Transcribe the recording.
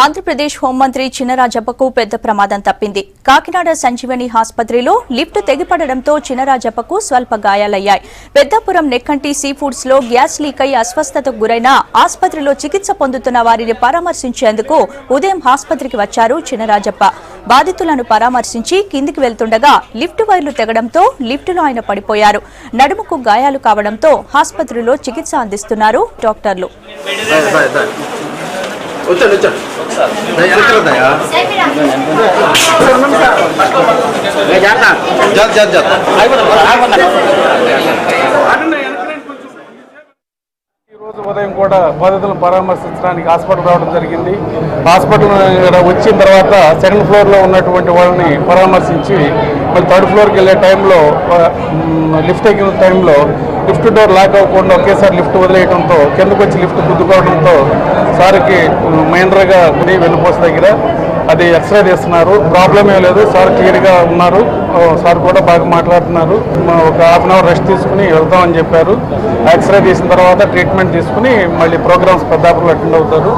ఆంధ్రప్రదేశ్ హోంమంత్రి చినరాజప్పకు పెద్ద ప్రమాదం తప్పింది. కాకినాడ సంజీవని ఆసుపత్రిలో లిఫ్ట్ తెగిపడడంతో చినరాజప్పకు స్వల్ప గాయాలయ్యాయి. పెద్దాపురం నెక్కంటి సీ ఫుడ్స్ లో గ్యాస్ లీక్ అయి అస్వస్థతకు గురైన ఆసుపత్రిలో చికిత్స పొందుతున్న వారిని పరామర్శించేందుకు ఉదయం ఆసుపత్రికి వచ్చారు చినరాజప్ప. బాధితులను పరామర్శించి కిందికి వెళ్తుండగా లిఫ్ట్ వైర్లు తెగడంతో లిఫ్టులో ఆయన పడిపోయారు. నడుముకు గాయాలు కావడంతో ఆసుపత్రిలో చికిత్స అందిస్తున్నారు డాక్టర్లు. ఉదయం కూడా బాధితులను పరామర్శించడానికి హాస్పిటల్ రావడం జరిగింది. హాస్పిటల్ వచ్చిన తర్వాత సెకండ్ ఫ్లోర్లో ఉన్నటువంటి వాళ్ళని పరామర్శించి మళ్ళీ థర్డ్ ఫ్లోర్కి వెళ్ళే టైంలో లిఫ్ట్ ఎక్కిన టైంలో లిఫ్ట్ డోర్ లాక్ అవ్వకుండా ఒకేసారి లిఫ్ట్ వదిలేయడంతో కిందకు వచ్చి లిఫ్ట్ గుద్దుకోవడంతో సార్కి మైనర్గా వెన్నుపూస దగ్గర అది ఎక్స్రే తీస్తున్నారు. ప్రాబ్లం ఏం లేదు, సార్ క్లియర్గా ఉన్నారు. సార్ కూడా బాగా మాట్లాడుతున్నారు. ఒక హాఫ్ అన్ అవర్ రెస్ట్ తీసుకుని వెళ్తామని చెప్పారు. ఎక్స్రే తీసిన తర్వాత ట్రీట్మెంట్ తీసుకుని మళ్ళీ ప్రోగ్రామ్స్ పెద్దాపురం అటెండ్ అవుతారు.